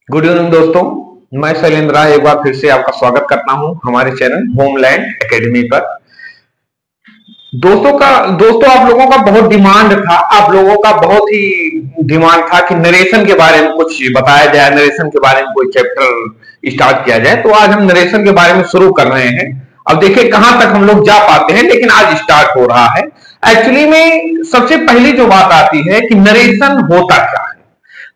Good evening दोस्तों, मैं शैलेंद्र एक बार फिर से आपका स्वागत करता हूं हमारे चैनल होमलैंड एकेडमी पर। दोस्तों आप लोगों का बहुत डिमांड था, आप लोगों का बहुत ही डिमांड था कि नरेशन के बारे में कुछ बताया जाए, नरेशन के बारे में कोई चैप्टर स्टार्ट किया जाए। तो आज हम नरेशन के बारे में शुरू कर रहे हैं। अब देखिए कहां तक हम लोग जा पाते हैं, लेकिन आज स्टार्ट हो रहा है। एक्चुअली में सबसे पहली जो बात आती है कि नरेशन होता क्या है।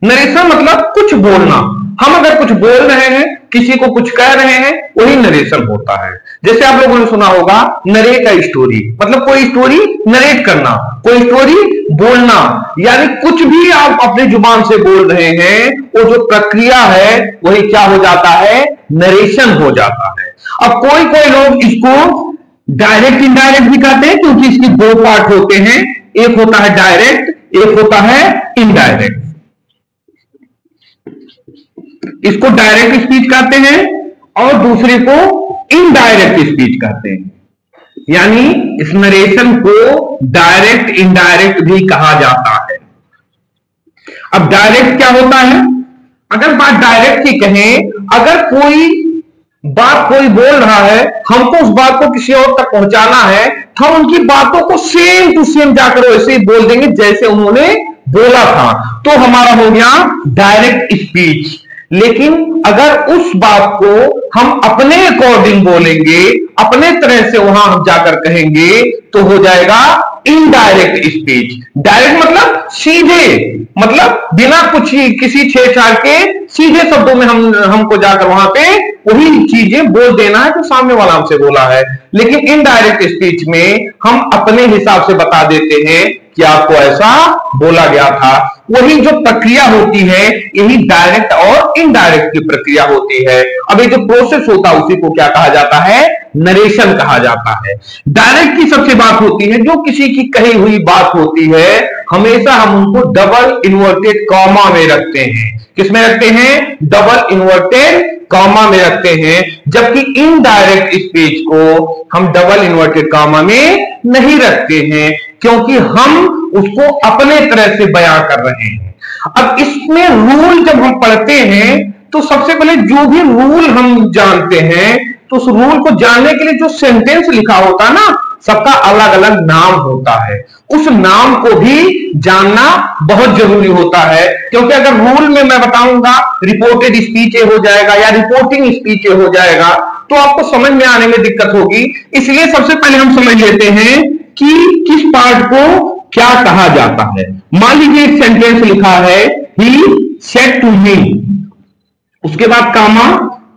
नरेशन मतलब कुछ बोलना। हम अगर कुछ बोल रहे हैं, किसी को कुछ कह रहे हैं, वही नरेशन होता है। जैसे आप लोगों ने सुना होगा नरेट अ स्टोरी, मतलब कोई स्टोरी नरेट करना, कोई स्टोरी बोलना। यानी कुछ भी आप अपनी जुबान से बोल रहे हैं, वो जो प्रक्रिया है वही क्या हो जाता है, नरेशन हो जाता है। अब कोई कोई लोग इसको डायरेक्ट इनडायरेक्ट भी कहते हैं, क्योंकि इसकी दो पार्ट होते हैं, एक होता है डायरेक्ट, एक होता है इनडायरेक्ट। इसको डायरेक्ट स्पीच कहते हैं और दूसरे को इनडायरेक्ट स्पीच कहते हैं। यानी इस नरेशन को डायरेक्ट इनडायरेक्ट भी कहा जाता है। अब डायरेक्ट क्या होता है, अगर बात डायरेक्ट की कहें, अगर कोई बात कोई बोल रहा है, हमको उस बात को किसी और तक पहुंचाना है, तो हम उनकी बातों को सेम टू सेम जाकर वैसे ही बोल देंगे जैसे उन्होंने बोला था, तो हमारा हो गया डायरेक्ट स्पीच। लेकिन अगर उस बात को हम अपने अकॉर्डिंग बोलेंगे, अपने तरह से वहां हम जाकर कहेंगे, तो हो जाएगा इनडायरेक्ट स्पीच। डायरेक्ट मतलब सीधे, मतलब बिना कुछ किसी छेड़छाड़ के सीधे शब्दों में हमको जाकर वहां पे वही चीजें बोल देना है जो सामने वाला हमसे बोला है। लेकिन इनडायरेक्ट स्पीच में हम अपने हिसाब से बता देते हैं कि आपको ऐसा बोला गया था। वही जो प्रक्रिया होती है, यही डायरेक्ट और इनडायरेक्ट की प्रक्रिया होती है। अब ये जो प्रोसेस होता है उसी को क्या कहा जाता है, नरेशन कहा जाता है। डायरेक्ट की सबसे बात होती है, जो किसी की कही हुई बात होती है, हमेशा हम उनको डबल इन्वर्टेड कॉमा में रखते हैं। किसमें रखते हैं, डबल इन्वर्टेड कॉमा में रखते हैं। जबकि इनडायरेक्ट स्पीच को हम डबल इन्वर्टेड कॉमा में नहीं रखते हैं, क्योंकि हम उसको अपने तरह से बयां कर रहे हैं। अब इसमें रूल जब हम पढ़ते हैं, तो सबसे पहले जो भी रूल हम जानते हैं, तो उस रूल को जानने के लिए जो सेंटेंस लिखा होता है ना, सबका अलग अलग नाम होता है। उस नाम को भी जानना बहुत जरूरी होता है, क्योंकि अगर रूल में मैं बताऊंगा रिपोर्टेड स्पीच हो जाएगा या रिपोर्टिंग स्पीच हो जाएगा, तो आपको समझ में आने में दिक्कत होगी। इसलिए सबसे पहले हम समझ लेते हैं कि किस पार्ट को क्या कहा जाता है। मान लीजिए एक सेंटेंस लिखा है, ही सेड टू मी, उसके बाद कामा,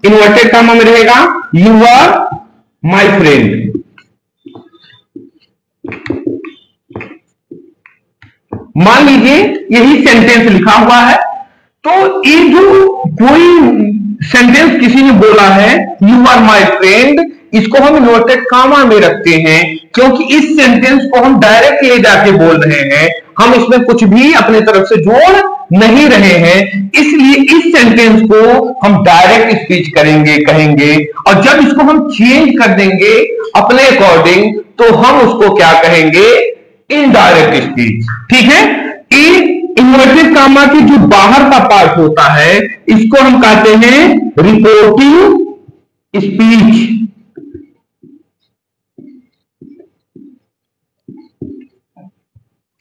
इन्वर्टेड कामा में रहेगा यू आर माई फ्रेंड। मान लीजिए यही सेंटेंस लिखा हुआ है, तो ये जो कोई सेंटेंस किसी ने बोला है यू आर माई फ्रेंड, इसको हम इन्वर्टेड कामा में रखते हैं, क्योंकि इस सेंटेंस को हम डायरेक्ट ले जाके बोल रहे हैं, हम इसमें कुछ भी अपने तरफ से जोड़ नहीं रहे हैं। इसलिए इस सेंटेंस को हम डायरेक्ट स्पीच कहेंगे, और जब इसको हम चेंज कर देंगे अपने अकॉर्डिंग, तो हम उसको क्या कहेंगे, इनडायरेक्ट स्पीच। ठीक है, इन्वर्टेड कामा की जो बाहर का पार्ट होता है, इसको हम कहते हैं रिपोर्टिंग स्पीच।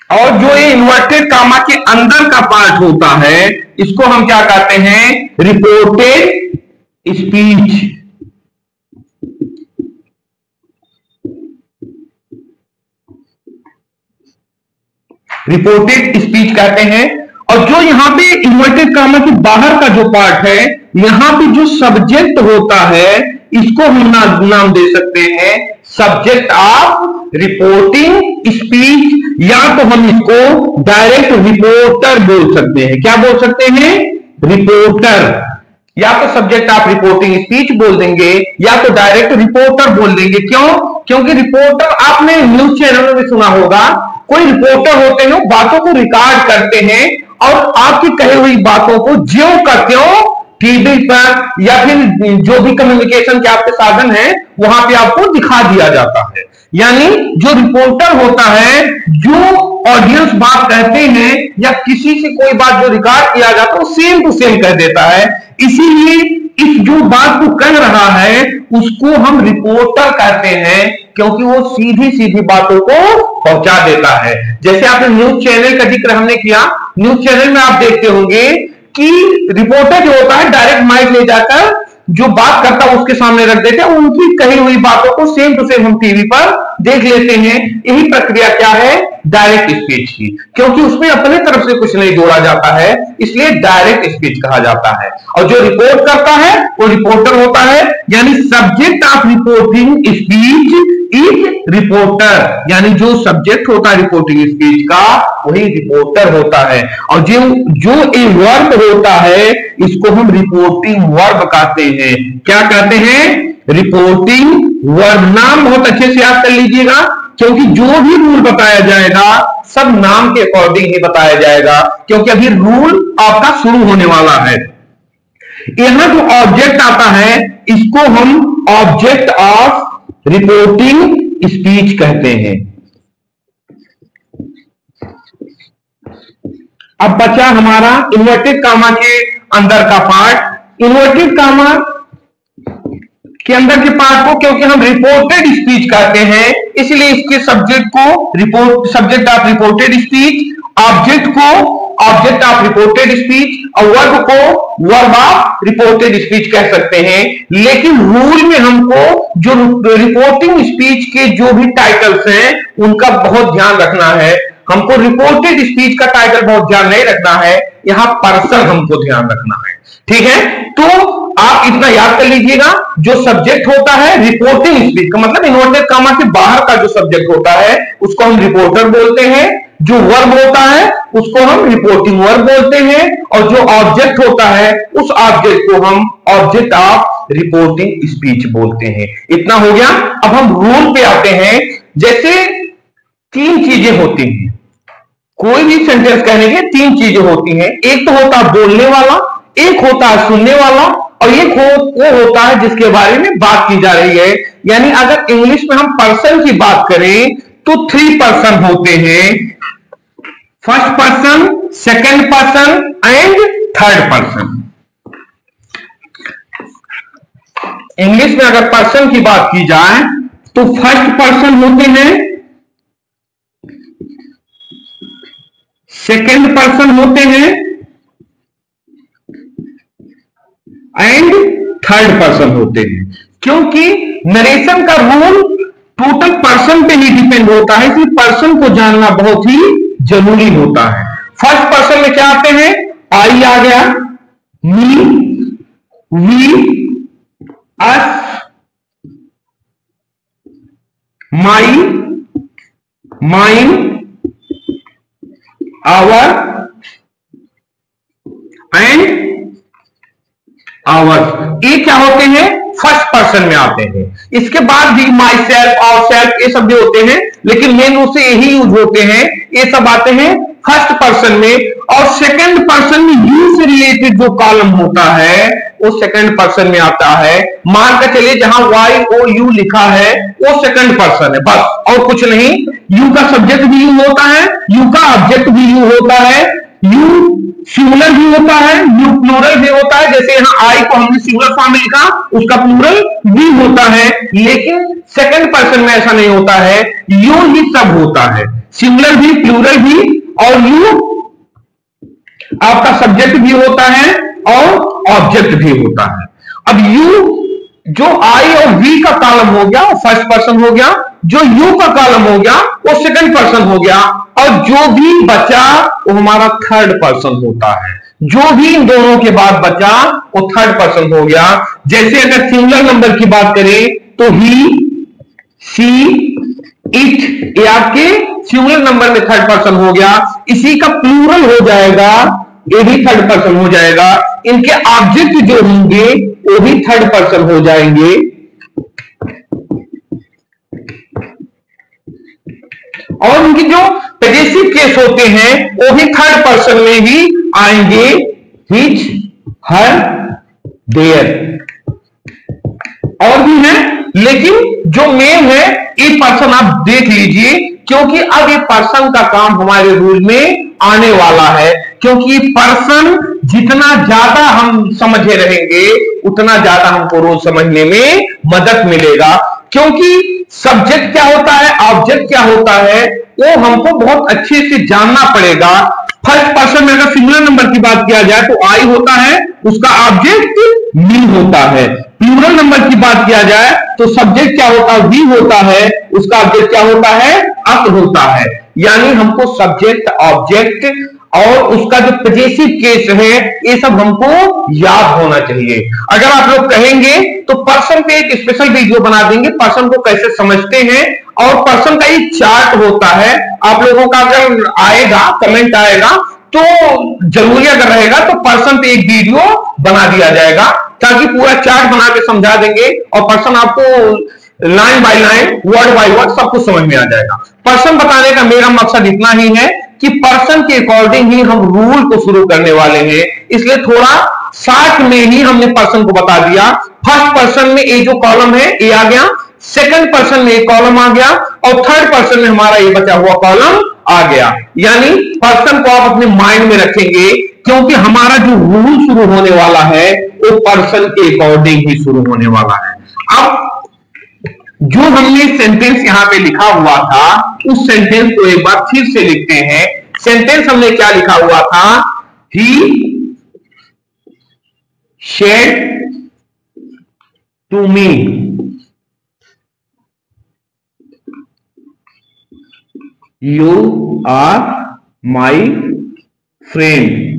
और जो ये इन्वर्टेड कामा के अंदर का पार्ट होता है, इसको हम क्या कहते हैं, रिपोर्टेड स्पीच। रिपोर्टेड स्पीच कहते हैं। और जो यहां पे इन्वर्टेड कामा के बाहर का जो पार्ट है, यहां पे जो सब्जेक्ट होता है, इसको हम नाम दे सकते हैं सब्जेक्ट ऑफ रिपोर्टिंग स्पीच, या तो हम इसको डायरेक्ट रिपोर्टर बोल सकते हैं। क्या बोल सकते हैं, रिपोर्टर। या तो सब्जेक्ट ऑफ रिपोर्टिंग स्पीच बोल देंगे, या तो डायरेक्ट रिपोर्टर बोल देंगे। क्यों, क्योंकि रिपोर्टर आपने न्यूज चैनल में भी सुना होगा, कोई रिपोर्टर होते हैं, बातों को रिकॉर्ड करते हैं और आपकी कही हुई बातों को ज्यों का त्यों टीवी पर या फिर जो भी कम्युनिकेशन के आपके साधन है वहां पे आपको दिखा दिया जाता है। यानी जो रिपोर्टर होता है, जो ऑडियंस बात कहते हैं या किसी से कोई बात जो रिकॉर्ड किया जाता है वो सेम टू सेम कह देता है। इसीलिए इस जो बात को कह रहा है उसको हम रिपोर्टर कहते हैं, क्योंकि वो सीधी सीधी बातों को पहुंचा देता है। जैसे आपने न्यूज चैनल का जिक्र हमने किया, न्यूज चैनल में आप देखते होंगे कि रिपोर्टर जो होता है डायरेक्ट माइक ले जाकर जो बात करता है उसके सामने रख देते हैं, उनकी कही हुई बातों को सेम टू सेम हम टीवी पर देख लेते हैं। यही प्रक्रिया क्या है? डायरेक्ट स्पीच की, क्योंकि उसमें अपने तरफ से कुछ नहीं जोड़ा जाता है, इसलिए डायरेक्ट स्पीच कहा जाता है। और जो रिपोर्ट करता है वो रिपोर्टर होता है, यानी subject of reporting speech is reporter, यानी जो सब्जेक्ट होता है रिपोर्टिंग स्पीच का वही रिपोर्टर होता है। और जो ए वर्ब होता है इसको हम रिपोर्टिंग वर्ब कहते हैं। क्या कहते हैं? Reporting verb. नाम बहुत अच्छे से याद कर लीजिएगा, क्योंकि जो भी रूल बताया जाएगा सब नाम के अकॉर्डिंग ही बताया जाएगा, क्योंकि अभी रूल आपका शुरू होने वाला है। यहां जो ऑब्जेक्ट आता है इसको हम ऑब्जेक्ट ऑफ रिपोर्टिंग स्पीच कहते हैं। अब बचा हमारा इन्वर्टेड कामा के अंदर का पार्ट। इन्वर्टेड कामा के अंदर के पार्ट को क्योंकि हम रिपोर्टेड स्पीच कहते हैं, इसलिए इसके सब्जेक्ट को subject of reported speech, object को ऑब्जेक्ट ऑफ रिपोर्टेड स्पीच और वर्ब को वर्ब ऑफ रिपोर्टेड स्पीच कह सकते हैं। लेकिन रूल में हमको जो रिपोर्टिंग स्पीच के जो भी टाइटल्स हैं उनका बहुत ध्यान रखना है। हमको रिपोर्टेड स्पीच का टाइटल बहुत ध्यान नहीं रखना है, यहां पर्सन हमको ध्यान रखना है। ठीक है, तो आप इतना याद कर लीजिएगा, जो सब्जेक्ट होता है रिपोर्टिंग स्पीच का मतलब इन्वर्टेड कामा के बाहर का जो सब्जेक्ट होता है उसको हम रिपोर्टर बोलते हैं। जो वर्ब होता है उसको हम रिपोर्टिंग वर्ब बोलते हैं, और जो ऑब्जेक्ट होता है उस ऑब्जेक्ट को हम ऑब्जेक्ट ऑफ रिपोर्टिंग स्पीच बोलते हैं। इतना हो गया। अब हम रूल पे आते हैं। जैसे तीन चीजें होती हैं, कोई भी सेंटेंस कहने के तीन चीजें होती हैं। एक तो होता है बोलने वाला, एक होता है सुनने वाला, और एक वो होता है जिसके बारे में बात की जा रही है। यानी अगर इंग्लिश में हम पर्सन की बात करें तो 3 पर्सन होते हैं, first person, second person and third person. English में अगर पर्सन की बात की जाए तो फर्स्ट पर्सन होते हैं, सेकंड पर्सन होते हैं एंड थर्ड पर्सन होते हैं। क्योंकि नरेशन का रूल टोटल पर्सन पे ही डिपेंड होता है, इसलिए पर्सन को जानना बहुत ही जरूरी होता है। फर्स्ट पर्सन में क्या आते हैं? आई आ गया, me, we, us, my, mine, our and ours. ये क्या होते हैं? फर्स्ट पर्सन में आते हैं। इसके बाद भी माई सेल्फ, आवर सेल्फ, ये सब भी होते हैं, लेकिन मेन रूप से यही यूज होते हैं। ये सब आते हैं फर्स्ट पर्सन में। और सेकंड पर्सन में यू से रिलेटेड जो कॉलम होता है वो सेकंड पर्सन में आता है। मान कर चलिए जहां वाई ओ यू लिखा है वो सेकंड पर्सन है, बस और कुछ नहीं। यू का सब्जेक्ट भी यू होता है, यू का ऑब्जेक्ट भी यू होता है, यू सिंगुलर भी होता है, यू प्लूरल भी होता है। जैसे यहाँ आई को हमने सिंगुलर फॉर्म में लिखा, उसका प्लूरल भी होता है। लेकिन सेकंड पर्सन में ऐसा नहीं होता है, यू ही सब होता है, सिंगुलर भी, प्लूरल भी, और यू आपका सब्जेक्ट भी होता है और ऑब्जेक्ट भी होता है। अब यू जो आई और वी का कॉलम हो गया वो फर्स्ट पर्सन हो गया, जो यू का कॉलम हो गया वो सेकंड पर्सन हो गया, और जो भी बचा वो हमारा थर्ड पर्सन होता है। जो भी इन दोनों के बाद बचा वो थर्ड पर्सन हो गया। जैसे अगर सिंगुलर नंबर की बात करें तो ही, सी, इट, ये आपके सिंगुलर नंबर में थर्ड पर्सन हो गया। इसी का प्लूरल हो जाएगा, ये भी थर्ड पर्सन हो जाएगा। इनके ऑब्जेक्ट जो होंगे वो भी थर्ड पर्सन हो जाएंगे। और उनकी जो पॉजेसिव केस होते हैं वो भी थर्ड पर्सन में ही आएंगे, हिज, हर, देयर, और भी है, लेकिन जो मेन है ये पर्सन आप देख लीजिए, क्योंकि अब ये पर्सन का काम हमारे रूल में आने वाला है, क्योंकि पर्सन जितना ज्यादा हम समझे रहेंगे उतना ज्यादा हमको रोज समझने में मदद मिलेगा। क्योंकि सब्जेक्ट क्या होता है, ऑब्जेक्ट क्या होता है, वो हमको बहुत अच्छे से जानना पड़ेगा। फर्स्ट पर्सन में अगर सिंगुलर नंबर की बात किया जाए तो आई होता है, उसका ऑब्जेक्ट मी होता है। प्लूरल नंबर की बात किया जाए तो सब्जेक्ट क्या होता है, वी होता है, उसका ऑब्जेक्ट क्या होता है, अस होता है। यानी हमको सब्जेक्ट, ऑब्जेक्ट और उसका जो पॉजेसिव केस है ये सब हमको याद होना चाहिए। अगर आप लोग कहेंगे तो पर्सन पे एक स्पेशल वीडियो बना देंगे, पर्सन को कैसे समझते हैं, और पर्सन का एक चार्ट होता है। आप लोगों का अगर आएगा, कमेंट आएगा तो जरूरी अगर रहेगा तो पर्सन पे एक वीडियो बना दिया जाएगा, ताकि पूरा चार्ट बना के समझा देंगे और पर्सन आपको line by line, word by word सब कुछ समझ में आ जाएगा। पर्सन बताने का मेरा मकसद इतना ही है कि पर्सन के अकॉर्डिंग ही हम रूल को शुरू करने वाले हैं, इसलिए थोड़ा शॉर्ट में ही हमने पर्सन को बता दिया। फर्स्ट पर्सन में ए जो कॉलम है ए आ गया, सेकंड पर्सन में एक कॉलम आ गया, और थर्ड पर्सन में हमारा ये बचा हुआ कॉलम आ गया। यानी पर्सन को आप अपने माइंड में रखेंगे, क्योंकि हमारा जो रूल शुरू होने वाला है वो पर्सन के अकॉर्डिंग ही शुरू होने वाला है। अब जो हमने सेंटेंस यहां पे लिखा हुआ था उस सेंटेंस को एक बार फिर से लिखते हैं। सेंटेंस हमने क्या लिखा हुआ था, he said to me you are my friend.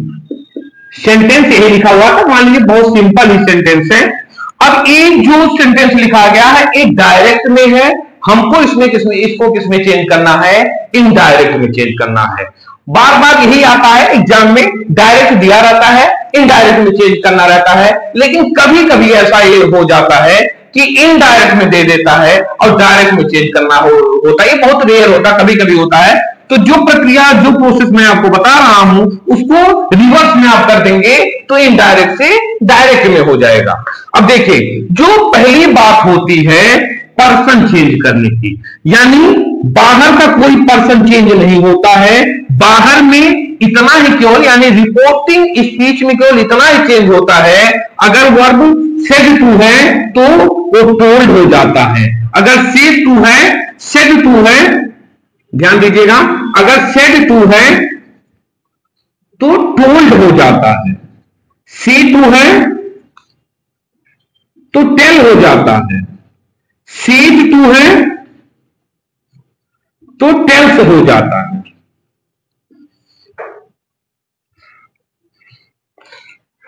Sentence यही लिखा हुआ था, मान लीजिए बहुत सिंपल ही सेंटेंस है। अब एक जो सेंटेंस लिखा गया है एक डायरेक्ट में है, हमको इसको किसमें चेंज करना है, इनडायरेक्ट में चेंज करना है। बार बार यही आता है एग्जाम में, डायरेक्ट दिया रहता है, इनडायरेक्ट में चेंज करना रहता है, लेकिन कभी कभी ऐसा ये हो जाता है कि इनडायरेक्ट में दे देता है और डायरेक्ट में चेंज करना होता है। ये बहुत रेयर होता है, कभी कभी होता है। तो जो प्रक्रिया, जो प्रोसेस मैं आपको बता रहा हूं उसको रिवर्स में आप कर देंगे तो इनडायरेक्ट से डायरेक्ट में हो जाएगा। अब देखिए, जो पहली बात होती है पर्सन चेंज करने की, यानी बाहर का कोई पर्सन चेंज नहीं होता है, बाहर में इतना ही केवल, यानी रिपोर्टिंग स्पीच में केवल इतना ही चेंज होता है, अगर वर्ब सेड टू है तो वो टोल्ड हो जाता है, अगर सेड टू है, सेड टू है, ध्यान दीजिएगा, अगर सेड टू है तो टोल्ड हो जाता है, सी टू है तो टेल हो जाता है, सीज टू है तो टेल्स हो जाता है।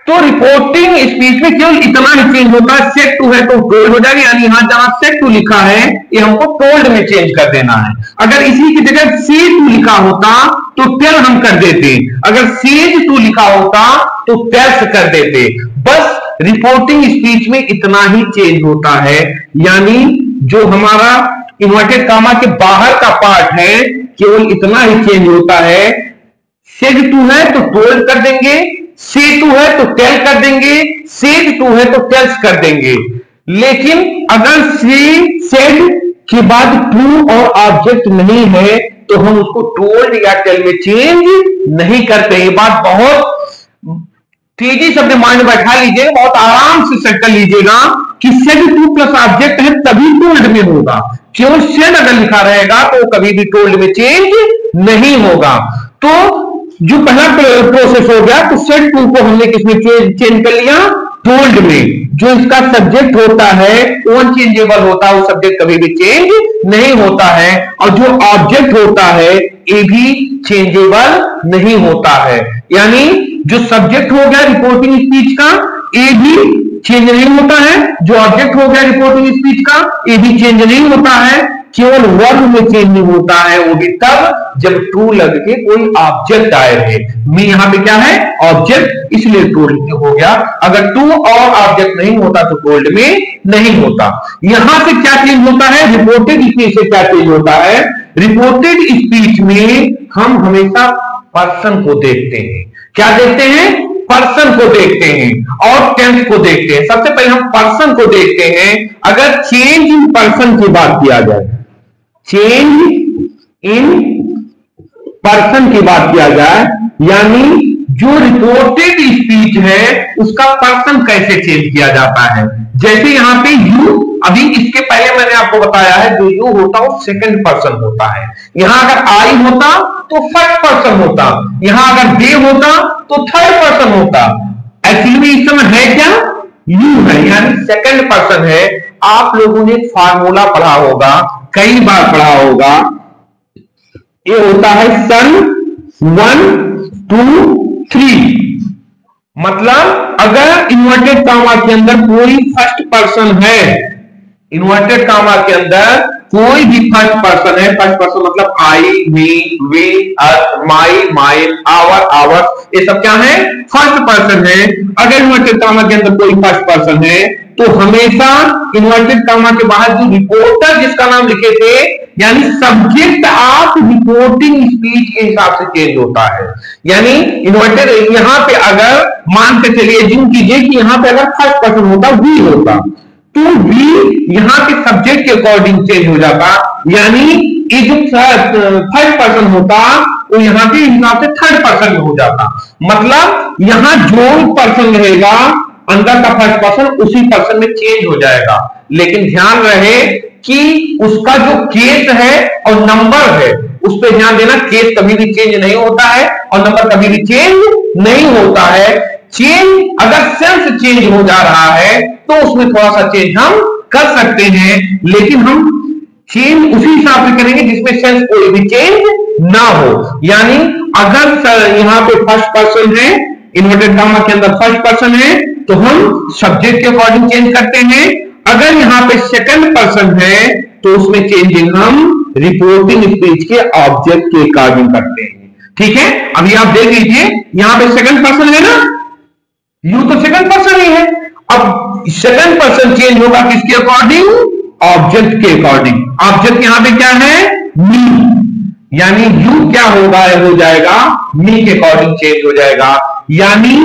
तो रिपोर्टिंग स्पीच में केवल इतना ही चेंज होता है, सेट टू है तो टोल्ड हो जाएगा, यानी यहां जहां सेट टू लिखा है ये हमको टोल्ड में चेंज कर देना है। अगर इसी की जगह सी टू लिखा होता तो टेल हम कर देते, अगर सीज टू लिखा होता तो टेल्स कर देते। बस रिपोर्टिंग स्पीच में इतना ही चेंज होता है, यानी जो हमारा इन्वर्टेड कामा के बाहर का पार्ट है केवल इतना ही चेंज होता है। सेड टू है तो टोल्ड कर देंगे, सी टू है तो टेल कर देंगे, सेड टू है तो टेल्स कर देंगे। लेकिन अगर सी सेड के बाद टू और ऑब्जेक्ट नहीं है तो हम उसको टोल्ड या टेल में चेंज नहीं करते। ये बात बहुत तेजी से अपने माइंड में बैठा लीजिएगा, बहुत आराम से सेट कर लीजिएगा कि सेड टू प्लस ऑब्जेक्ट है तभी टोल्ड में होगा, केवल सेड अगर लिखा रहेगा तो कभी भी टोल्ड में चेंज नहीं होगा। तो जो पहला प्रोसेस हो गया, तो सेड टू को हमने किसमें चेंज कर लिया, टोल्ड में। जो इसका सब्जेक्ट होता है वो अनचेंजेबल होता है, वो सब्जेक्ट कभी भी चेंज नहीं होता है, और जो ऑब्जेक्ट होता है ये भी चेंजेबल नहीं होता है। यानी जो सब्जेक्ट हो गया रिपोर्टिंग स्पीच का ये भी चेंज नहीं होता है, जो ऑब्जेक्ट हो गया रिपोर्टिंग स्पीच का ये भी चेंज नहीं होता है, केवल वर्ब में चेंज नहीं होता है, वो भी तब जब टू लग के कोई ऑब्जेक्ट आए थे। मैं यहां पे क्या है, ऑब्जेक्ट, इसलिए टोल्ड हो गया। अगर टू और ऑब्जेक्ट नहीं होता तो टोल्ड में नहीं होता। यहां से क्या चेंज होता है, रिपोर्टेड स्पीच से क्या चेंज होता है, रिपोर्टेड स्पीच में हम हमेशा पर्सन को देखते हैं। क्या देखते हैं, पर्सन को देखते हैं और टेंस को देखते हैं। सबसे पहले हम पर्सन को देखते हैं। अगर चेंज इन पर्सन की बात किया जाए, चेंज इन पर्सन की बात किया जाए, यानी जो रिपोर्टेड स्पीच है उसका पर्सन कैसे चेंज किया जाता है। जैसे यहां पे यू, अभी इसके पहले मैंने आपको बताया है जो यू होता है वो सेकंड पर्सन होता है। यहां अगर आई होता तो फर्स्ट पर्सन होता, यहां अगर दे होता तो थर्ड पर्सन होता। एक्चुअली इस समय है क्या, यू है, यानी सेकंड पर्सन है। आप लोगों ने फार्मूला पढ़ा होगा, कई बार पढ़ा होगा, ये होता है सन 1 2 3। मतलब अगर इन्वर्टेड कामा के अंदर कोई फर्स्ट पर्सन है, इन्वर्टेड कामा के अंदर कोई भी फर्स्ट पर्सन है, फर्स्ट पर्सन मतलब I, me, we, us, my, mine, our, our, ये सब क्या है, फर्स्ट पर्सन है। अगर इन्वर्टेड कामा के अंदर कोई फर्स्ट पर्सन है तो हमेशा इन्वर्टेड कामा के बाहर जो रिपोर्टर जिसका नाम लिखे थे, यानी सब्जेक्ट ऑफ रिपोर्टिंग स्पीच के हिसाब से चेंज होता है। यानी इन्वर्टेड, यहां पे अगर मान के चलिए, जिन कीजिए कि यहां पे अगर फर्स्ट पर्सन होता, वी होता, तो वी यहां के सब्जेक्ट के अकॉर्डिंग चेंज हो जाता। यानी ये जो फर्स्ट पर्सन होता वो यहां के हिसाब से थर्ड पर्सन में हो जाता। मतलब यहां जो पर्सन रहेगा अंदर का फर्स्ट पर्सन उसी पर्सन में चेंज हो जाएगा। लेकिन ध्यान रहे कि उसका जो केस है और नंबर है उस पर ध्यान देना। केस कभी भी चेंज नहीं होता है और नंबर कभी भी चेंज नहीं होता है। चेंज अगर सेंस चेंज हो जा रहा है तो उसमें थोड़ा सा चेंज हम कर सकते हैं, लेकिन हम चेंज उसी हिसाब से करेंगे जिसमें सेंस कोई भी चेंज ना हो। यानी अगर यहां पे फर्स्ट पर्सन है, इन्वर्टेड कामा के अंदर फर्स्ट पर्सन है, तो हम सब्जेक्ट के अकॉर्डिंग चेंज करते हैं। अगर यहां पे सेकंड पर्सन है तो उसमें चेंजिंग हम रिपोर्टिंग स्पीच के ऑब्जेक्ट के अकॉर्डिंग करते हैं। ठीक है, अभी आप देख लीजिए यहां पे सेकंड पर्सन है ना, यू तो सेकंड पर्सन ही है। अब सेकंड पर्सन चेंज होगा किसके अकॉर्डिंग, ऑब्जेक्ट के अकॉर्डिंग। ऑब्जेक्ट यहां पे क्या है, मी, यानी यू क्या होगा, हो जाएगा मी के अकॉर्डिंग चेंज हो जाएगा। यानी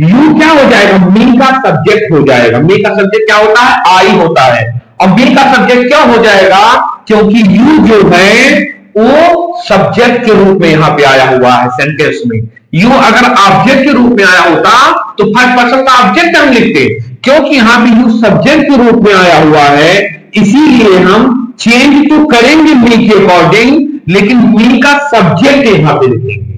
यू क्या हो जाएगा, मी का सब्जेक्ट हो जाएगा। मी का सब्जेक्ट क्या होता है, आई होता है, और मी का सब्जेक्ट क्या हो जाएगा, क्योंकि यू जो है वो सब्जेक्ट के रूप में यहां पे आया हुआ है सेंटेंस में। यू अगर ऑब्जेक्ट के रूप में आया होता तो फर्स्ट पर्सन का ऑब्जेक्ट हम लिखते, क्योंकि यहां पे यू सब्जेक्ट के रूप में आया हुआ है, इसीलिए हम चेंज तो करेंगे मी के अकॉर्डिंग, लेकिन मी का सब्जेक्ट यहां पे लिखेंगे।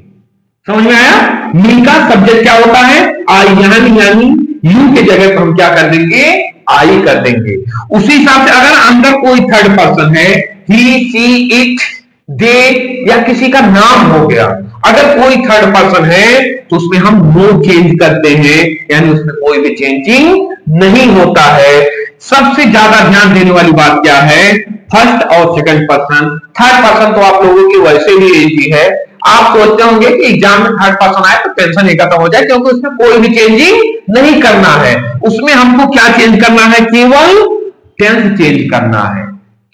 समझ में आया, मी का सब्जेक्ट क्या होता है, आई, यानी यू के जगह पर हम क्या कर देंगे, आई कर देंगे। उसी हिसाब से अगर अंदर कोई थर्ड पर्सन है, ही, सी, इट, दे या किसी का नाम हो गया, अगर कोई थर्ड पर्सन है तो उसमें हम नो चेंज करते हैं, यानी उसमें कोई भी चेंजिंग नहीं होता है। सबसे ज्यादा ध्यान देने वाली बात क्या है, फर्स्ट और सेकंड पर्सन। थर्ड पर्सन तो आप लोगों की वैसे भी इजी है, आप सोचते होंगे कि एग्जाम में थर्ड पर्सन आए तो टेंशन ही खत्म हो जाए, क्योंकि उसमें कोई भी चेंजिंग नहीं करना है। उसमें हमको क्या चेंज करना है, केवल टेंस चेंज करना है।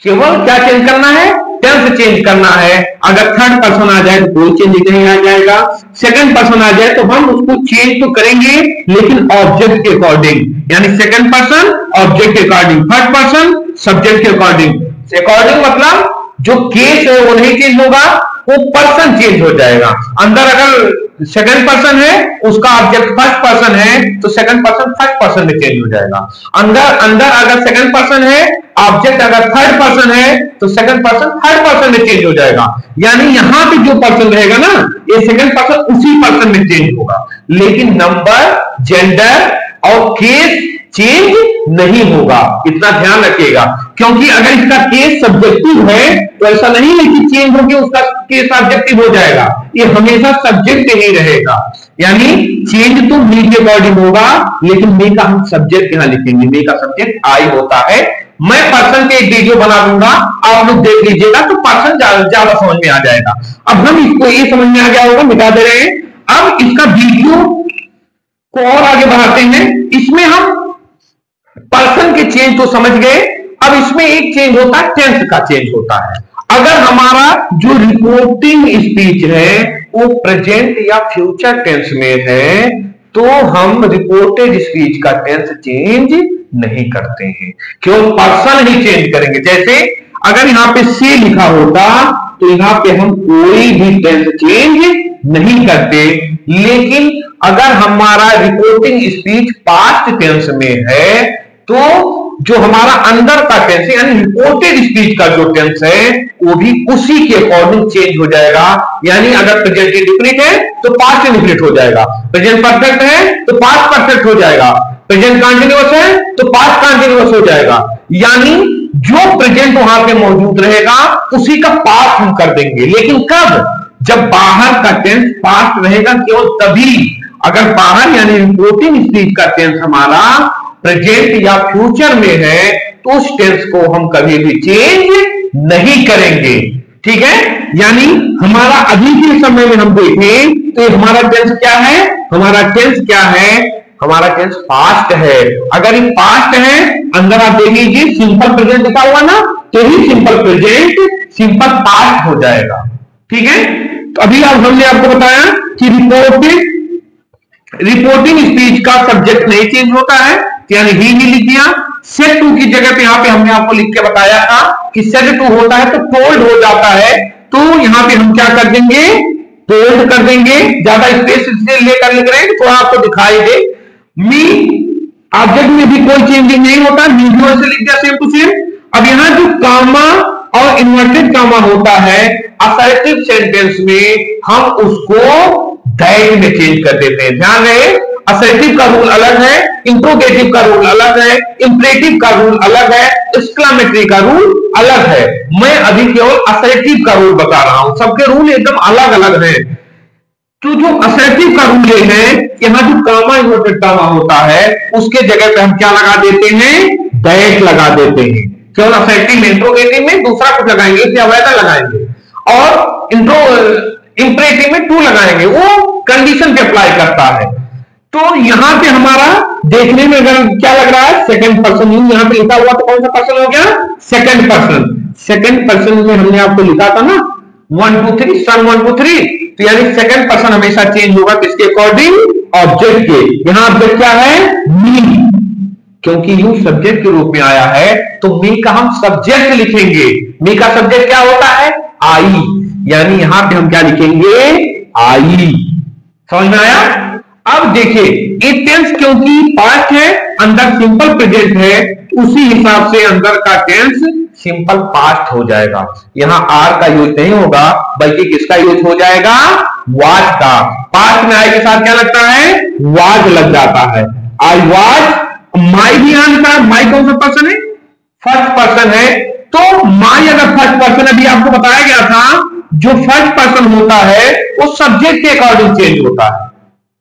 केवल क्या चेंज करना है, टेंस चेंज करना है। अगर थर्ड पर्सन आ जाए तो कोई चेंज नहीं आ जाएगा, सेकंड पर्सन आ जाए तो हम उसको चेंज तो करेंगे लेकिन ऑब्जेक्ट के अकॉर्डिंग, यानी सेकंड पर्सन ऑब्जेक्ट के अकॉर्डिंग, थर्ड पर्सन सब्जेक्ट के अकॉर्डिंग। मतलब जो केस है वो नहीं चेंज होगा, वो पर्सन चेंज हो जाएगा। अंदर अगर सेकंड पर्सन है उसका ऑब्जेक्ट फर्स्ट पर्सन है तो सेकंड पर्सन फर्स्ट पर्सन में चेंज हो जाएगा। अंदर अगर सेकंड पर्सन है, ऑब्जेक्ट अगर थर्ड पर्सन है तो सेकंड पर्सन थर्ड पर्सन में चेंज हो जाएगा। यानी यहां पे जो पर्सन रहेगा ना, ये सेकंड पर्सन उसी पर्सन में चेंज होगा, लेकिन नंबर, जेंडर और केस चेंज नहीं होगा। इतना ध्यान रखिएगा, क्योंकि अगर इसका केस सब्जेक्टिव है तो ऐसा नहीं है कि चेंज होकर उसका केस ऑब्जेक्टिव हो जाएगा, ये हमेशा सब्जेक्ट ही रहेगा। यानी चेंज तो मी के अकॉर्डिंग होगा, लेकिन मी का हम सब्जेक्ट यहां लिखेंगे, मी का सब्जेक्ट आई होता है। मैं पर्सन के एक वीडियो बना दूंगा, आप लोग देख लीजिएगा तो पर्सन ज्यादा समझ में आ जाएगा। अब हम इसको ये समझ में आ गया होगा, मिटा दे रहे हैं। अब इसका वीडियो को और आगे बढ़ाते हैं। इसमें हम पर्सन के चेंज तो समझ गए, अब इसमें एक चेंज होता है, टेंस का चेंज होता है। अगर हमारा जो रिपोर्टिंग स्पीच है वो प्रेजेंट या फ्यूचर टेंस में है तो हम रिपोर्टेड स्पीच का टेंस चेंज नहीं करते हैं, केवल पर्सन ही चेंज करेंगे। जैसे अगर यहां पे से लिखा होता तो यहां पे हम कोई भी टेंस चेंज नहीं करते, लेकिन अगर हमारा रिपोर्टिंग स्पीच पास्ट टेंस में है तो जो हमारा अंदर का टेंस है यानी रिपोर्टेड स्पीच का जो टेंस है वो भी उसी के अकॉर्डिंग चेंज हो जाएगा। यानी अगर प्रेजेंट इंडेफिनिट है तो पास्ट इंडेफिनिट हो जाएगा, प्रेजेंट परफेक्ट है तो पास्ट परफेक्ट हो जाएगा, प्रेजेंट कंटीन्यूअस है तो पास्ट कंटीन्यूअस हो जाएगा। यानी जो प्रेजेंट वहां पे मौजूद रहेगा उसी का पास्ट हम कर देंगे। लेकिन कब? जब बाहर का टेंस पास्ट रहेगा, केवल तभी। अगर बाहर यानी रिपोर्टिंग स्पीच का टेंस हमारा प्रेजेंट या फ्यूचर में है तो उस टेंस को हम कभी भी चेंज नहीं करेंगे। ठीक है, यानी हमारा अभी के समय में हम देखें तो हमारा टेंस क्या है? हमारा टेंस क्या है? हमारा टेंस पास्ट है। अगर ये पास्ट है, अंदर आप देख लीजिए सिंपल प्रेजेंट लिखा हुआ ना, तो ही सिंपल प्रेजेंट सिंपल पास्ट हो जाएगा। ठीक है, तो अभी हमने आपको बताया कि रिपोर्टिंग स्पीच का सब्जेक्ट नहीं चेंज होता है, यानी ही लिख दिया। सेट टू की जगह पे यहां पे हमने आपको लिख के बताया था कि सेट टू होता है तो टोल्ड हो जाता है, तो यहां पे हम क्या कर देंगे? टोल्ड कर देंगे। ज्यादा स्पेस लेकर लिख रहे हैं, थोड़ा आपको दिखाई दे। मी ऑब्जेक्ट में भी कोई चेंजिंग नहीं होता, मीडियो से लिख दिया सेम टू सेम। अब यहां जो कामा और इन्वर्टेड कामा होता है असर्टिव सेंटेंस में हम उसको दैट में चेंज कर देते हैं। ध्यान रहे, असर्टिव का रूल अलग है, इंट्रोगेटिव का रूल अलग है, इंपरेटिव का रूल अलग है, एक्सक्लेमेटरी का रूल अलग है। मैं अभी केवल असर्टिव का रूल बता रहा हूं, सबके रूल एकदम अलग अलग हैं। तो जो असर्टिव का रूल है, यहां जो कामा इन्वर्टेड कामा होता है उसके जगह पे हम क्या लगा देते हैं? दैट लगा देते हैं। केवल असर्टिव में, इंट्रोगेटिव में दूसरा कुछ लगाएंगे, इसलिए अवैधा लगाएंगे, और इंपरेटिव में टू लगाएंगे, वो कंडीशन पे अप्लाई करता है। तो यहां पे हमारा देखने में अगर क्या लग रहा है? Second person. यहां पे लिखा हुआ तो कौन सा पर्सन हो गया? Second person. सेकंड पर्सन में हमने आपको लिखा था ना 1 2 3, सन 1 2 3, तो यानी सेकंड पर्सन हमेशा चेंज होगा किसके अकॉर्डिंग? ऑब्जेक्ट के। यहां ऑब्जेक्ट क्या है? मी, क्योंकि यू सब्जेक्ट के रूप में आया है तो मी का हम सब्जेक्ट लिखेंगे। मी का सब्जेक्ट क्या होता है? आई, यानी यहां पे हम क्या लिखेंगे? आई। समझ में आया? अब देखिए ये टेंस क्योंकि पास्ट है, अंदर सिंपल प्रेजेंट है, उसी हिसाब से अंदर का टेंस सिंपल पास्ट हो जाएगा। यहां आर का यूज नहीं होगा, बल्कि किसका यूज हो जाएगा? वाज का। पास्ट में आई के साथ क्या लगता है? वाज लग जाता है। I was. माई भी यहां लिखा है, माई कौन सा पर्सन है? फर्स्ट पर्सन है। तो माई अगर फर्स्ट पर्सन, अभी आपको बताया गया था जो फर्स्ट पर्सन होता है वो सब्जेक्ट के अकॉर्डिंग चेंज होता है।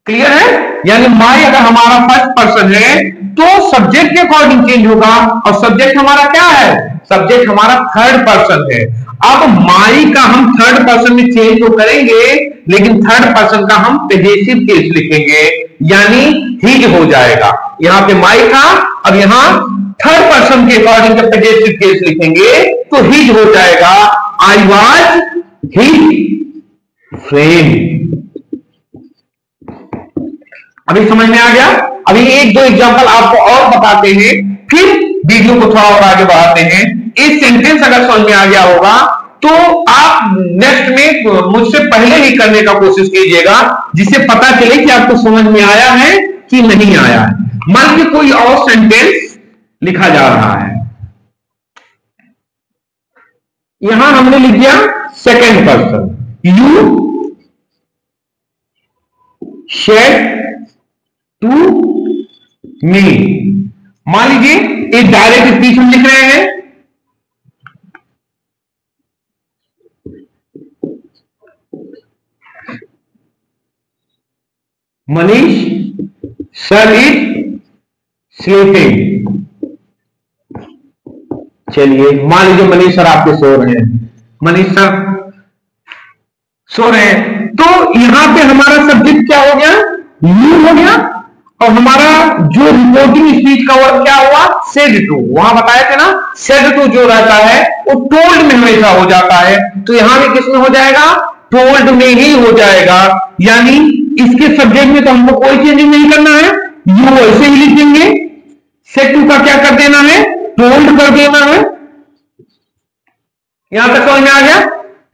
क्लियर है? यानी माई अगर हमारा फर्स्ट पर्सन है तो सब्जेक्ट के अकॉर्डिंग चेंज होगा, और सब्जेक्ट हमारा क्या है? सब्जेक्ट हमारा थर्ड पर्सन है। अब माई का हम थर्ड पर्सन में चेंज तो करेंगे, लेकिन थर्ड पर्सन का हम पॉजिटिव केस लिखेंगे, यानी हिज हो जाएगा। यहां पे माई था, अब यहां थर्ड पर्सन के अकॉर्डिंग जब पॉजिटिव केस लिखेंगे तो हिज हो जाएगा। I was his friend. अभी समझ में आ गया? अभी एक दो एग्जांपल आपको और बताते हैं, फिर वीडियो को थोड़ा और आगे बढ़ाते हैं। एक सेंटेंस अगर समझ में आ गया होगा तो आप नेक्स्ट में मुझसे पहले ही करने का कोशिश कीजिएगा, जिससे पता चले कि आपको समझ में आया है कि नहीं आया है। मान लीजिए कोई और सेंटेंस लिखा जा रहा है, यहां हमने लिख दिया second person, you said to me. मान लीजिए एक डायरेक्ट स्पीच हम लिख रहे हैं, मनीष सर इज स्लीपिंग। चलिए मान लीजिए मनीष सर आपके सो रहे हैं, मनीष सर सो रहे हैं, तो यहां पे हमारा सब्जेक्ट क्या हो गया? यू हो गया, और हमारा जो रिपोर्टिंग स्पीच का वर्ब क्या हुआ? Said to. वहां बताया थे ना, सेड टू जो रहता है वो टोल्ड में हमेशा हो जाता है, तो यहां भी किसमें हो जाएगा? टोल्ड में ही हो जाएगा। यानी इसके सब्जेक्ट में तो हमको कोई चेंजिंग नहीं करना है, यू ऐसे ही लिख देंगे। सेट टू का क्या कर देना है, टोल्ड कर देना है। यहां तक समझ में आ गया।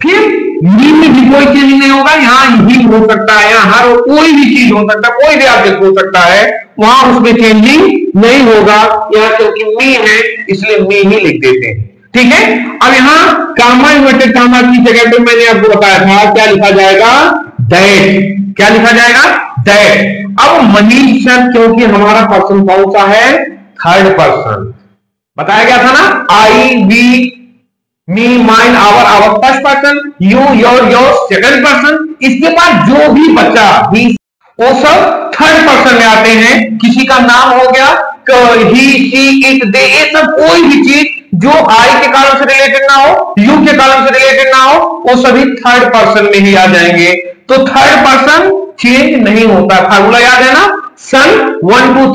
फिर मी में भी कोई चेंज नहीं होगा, यहां ही हो सकता है, यहां हर कोई भी चीज हो सकता है, कोई भी ऑब्जेक्ट हो सकता है, वहां उसमें चेंजिंग नहीं होगा। यहां क्योंकि मी है इसलिए मी ही लिख देते हैं, ठीक है। अब यहां कामा इन्वर्टेड कामा की जगह पे मैंने आपको बताया था क्या लिखा जाएगा, दैट। क्या लिखा जाएगा, दैट। अब मनीष सर क्योंकि हमारा पर्सन कौन सा है, थर्ड पर्सन बताया गया था ना, I we me mine our first person, you your second person. इसके बाद जो भी बचा ही वो सब थर्ड पर्सन में आते हैं। किसी का नाम हो गया ही शी इट दे, ये सब कोई भी चीज जो आई के कारण से रिलेटेड ना हो, यू के कारण से रिलेटेड ना हो, वो सभी थर्ड पर्सन में ही आ जाएंगे। तो थर्ड पर्सन चेंज नहीं होता। फार्मूला याद है ना, सन 1 2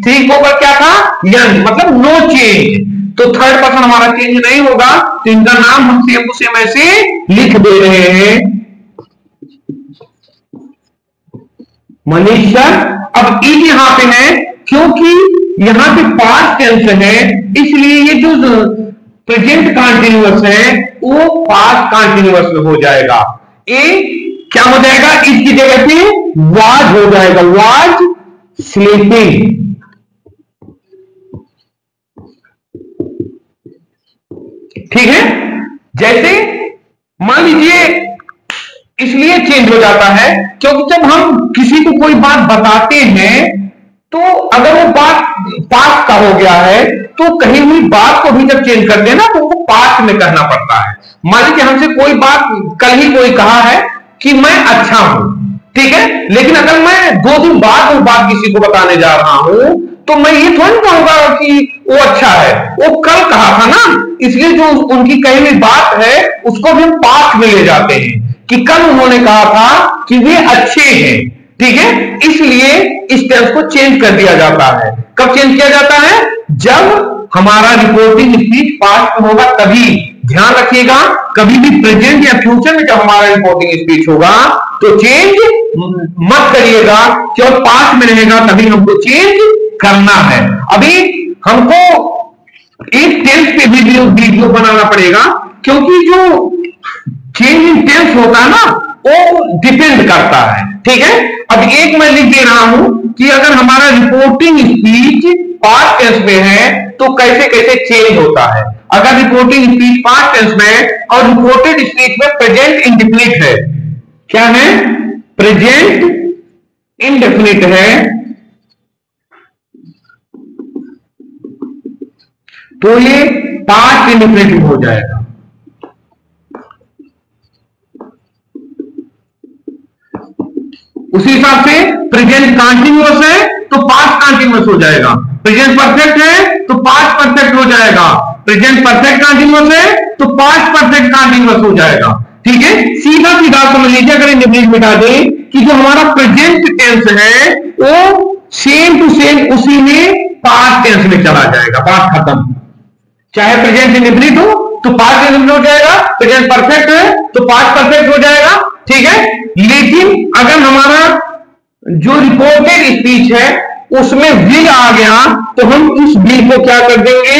3 को क्या था, यन, मतलब नो चेंज। तो थर्ड पर्सन हमारा चेंज नहीं होगा, तो इनका नाम हम सेम टू सेम ऐसे लिख दे रहे हैं, मनीष सर। अब इज यहां पे है क्योंकि यहां पे पास्ट टेंस है, इसलिए ये जो प्रेजेंट कंटीन्यूअस है वो पास्ट कंटीन्यूअस में हो जाएगा। ए क्या हो जाएगा, इसकी जगह पे वाज हो जाएगा, वाज स्लीपिंग। ठीक है, जैसे मान लीजिए, इसलिए चेंज हो जाता है क्योंकि जब हम किसी को कोई बात बताते हैं तो अगर वो बात पास्ट का हो गया है तो कहीं हुई बात को भी जब चेंज कर देना तो वो पास्ट में कहना पड़ता है। मान लीजिए हमसे कोई बात कल ही कोई कहा है कि मैं अच्छा हूं, ठीक है, लेकिन अगर मैं 2 दिन बाद वो बात किसी को बताने जा रहा हूं तो मैं ये थोड़ी कहूंगा कि वो अच्छा है, वो कल कहा था ना, इसलिए जो उनकी कही हुई बात है उसको भी हम पास्ट में ले जाते हैं कि कल उन्होंने कहा था कि वे अच्छे हैं, ठीक है। इसलिए इस टेंस को चेंज कर दिया जाता है। कब चेंज किया जाता है, जब हमारा रिपोर्टिंग स्पीच पास्ट में होगा तभी। ध्यान रखिएगा, कभी भी प्रेजेंट या फ्यूचर में जब हमारा रिपोर्टिंग स्पीच होगा तो चेंज मत करिएगा, क्यों पास्ट में रहेगा तभी हमको चेंज करना है। अभी हमको एक टेंस पे वीडियो बनाना पड़ेगा क्योंकि जो चेंज इन टेंस होता है ना वो डिपेंड करता है, ठीक है। अब एक मैं लिख दे रहा हूं कि अगर हमारा रिपोर्टिंग स्पीच पास्ट टेंस में है तो कैसे कैसे चेंज होता है। अगर रिपोर्टिंग स्पीच पास्ट टेंस में है और रिपोर्टेड स्पीच में प्रेजेंट इंडेफिनिट है, क्या है, प्रेजेंट इंडेफिनिट है, तो ये पास्ट इंडेफिनिट हो जाएगा। उसी हिसाब से प्रेजेंट कंटीन्यूअस है तो पास्ट कंटीन्यूअस हो जाएगा, प्रेजेंट परफेक्ट है तो पास्ट परफेक्ट हो जाएगा, प्रेजेंट परफेक्ट कंटीन्यूअस है तो पास्ट परफेक्ट कंटीन्यूअस हो जाएगा, ठीक है। सीधा सीधा समझ लीजिए, अगर इंडेफिनिट मिटा दें कि जो हमारा प्रेजेंट टेंस है वो सेम टू सेम उसी में पास्ट टेंस में चला जाएगा, बात खत्म। चाहे प्रेजेंट इंडेफिनिट हो तो पास्ट इंडेफिनिट हो जाएगा, प्रेजेंट परफेक्ट है तो पास्ट परफेक्ट हो जाएगा, ठीक है। लेकिन अगर हमारा जो रिपोर्टेड स्पीच है उसमें विल आ गया तो हम उस विल को क्या कर देंगे,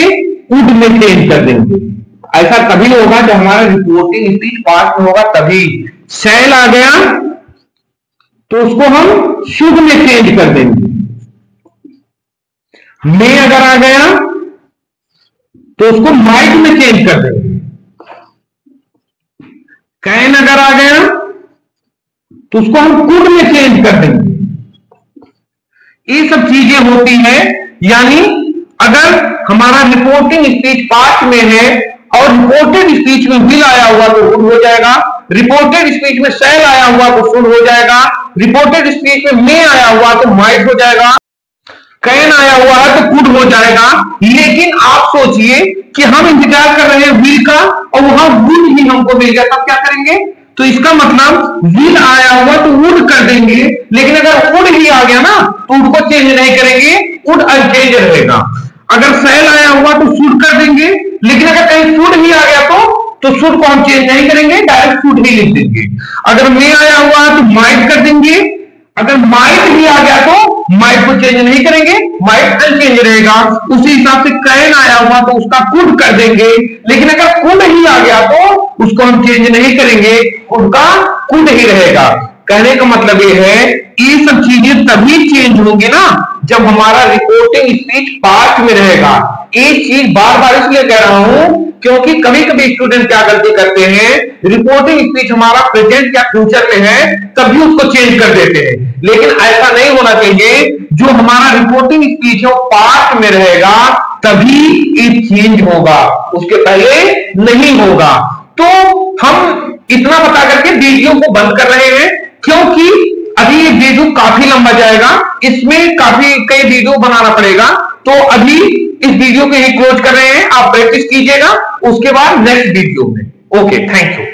वुड में चेंज कर देंगे। ऐसा तभी होगा जब हमारा रिपोर्टिंग स्पीच पास्ट में होगा तभी। शैल आ गया तो उसको हम शुड में चेंज कर देंगे, में अगर आ गया तो उसको माइट में चेंज कर देंगे, कैन अगर आ गया तो उसको हम कुड में चेंज कर देंगे। ये सब चीजें होती हैं, यानी अगर हमारा रिपोर्टिंग स्पीच पास्ट में है और रिपोर्टेड स्पीच में विल आया हुआ तो वुड हो जाएगा, रिपोर्टेड स्पीच में शैल आया हुआ तो शुड हो जाएगा, रिपोर्टेड स्पीच में मे आया हुआ तो माइट हो जाएगा, कैन आया हुआ है तो कुड हो जाएगा। लेकिन आप सोचिए कि हम इंतजार कर रहे हैं विल का और वहां वुड ही हमको मिल गया, तब क्या करेंगे, तो इसका मतलब विल आया हुआ तो वुड कर देंगे, लेकिन अगर वुड ही आ गया ना तो वुड को चेंज नहीं करेंगे, वुड अनचेंज रहेगा। अगर शैल आया हुआ तो शुड कर देंगे, लेकिन अगर कहीं शुड ही आ गया तो शुड को हम चेंज नहीं करेंगे, डायरेक्ट शुड ही लिख देंगे। अगर मे आया हुआ तो माइट कर देंगे, अगर माइट भी आ गया तो माइट को चेंज नहीं करेंगे, माइट अनचेंज रहेगा। उसी हिसाब से कैन आया हुआ तो उसका कुड कर देंगे, लेकिन अगर कुड ही आ गया तो उसको हम चेंज नहीं करेंगे, कुड का कुड ही रहेगा। कहने का मतलब ये है ये सब चीजें तभी चेंज होंगी ना जब हमारा रिपोर्टिंग स्पीच पास्ट में रहेगा। एक चीज बार बार इसलिए कह रहा हूं क्योंकि कभी कभी स्टूडेंट क्या गलती करते हैं, रिपोर्टिंग स्पीच हमारा प्रेजेंट या फ्यूचर में है तभी उसको चेंज कर देते हैं, लेकिन ऐसा नहीं होना चाहिए। जो हमारा रिपोर्टिंग स्पीच है वो पास्ट में रहेगा तभी ये चेंज होगा, उसके पहले नहीं होगा। तो हम इतना बता करके वीडियो को बंद कर रहे हैं क्योंकि अभी ये वीडियो काफी लंबा जाएगा, इसमें काफी कई वीडियो बनाना पड़ेगा। तो अभी इस वीडियो को ही क्लोज कर रहे हैं, आप प्रैक्टिस कीजिएगा उसके बाद नेक्स्ट वीडियो में। Okay, thank you.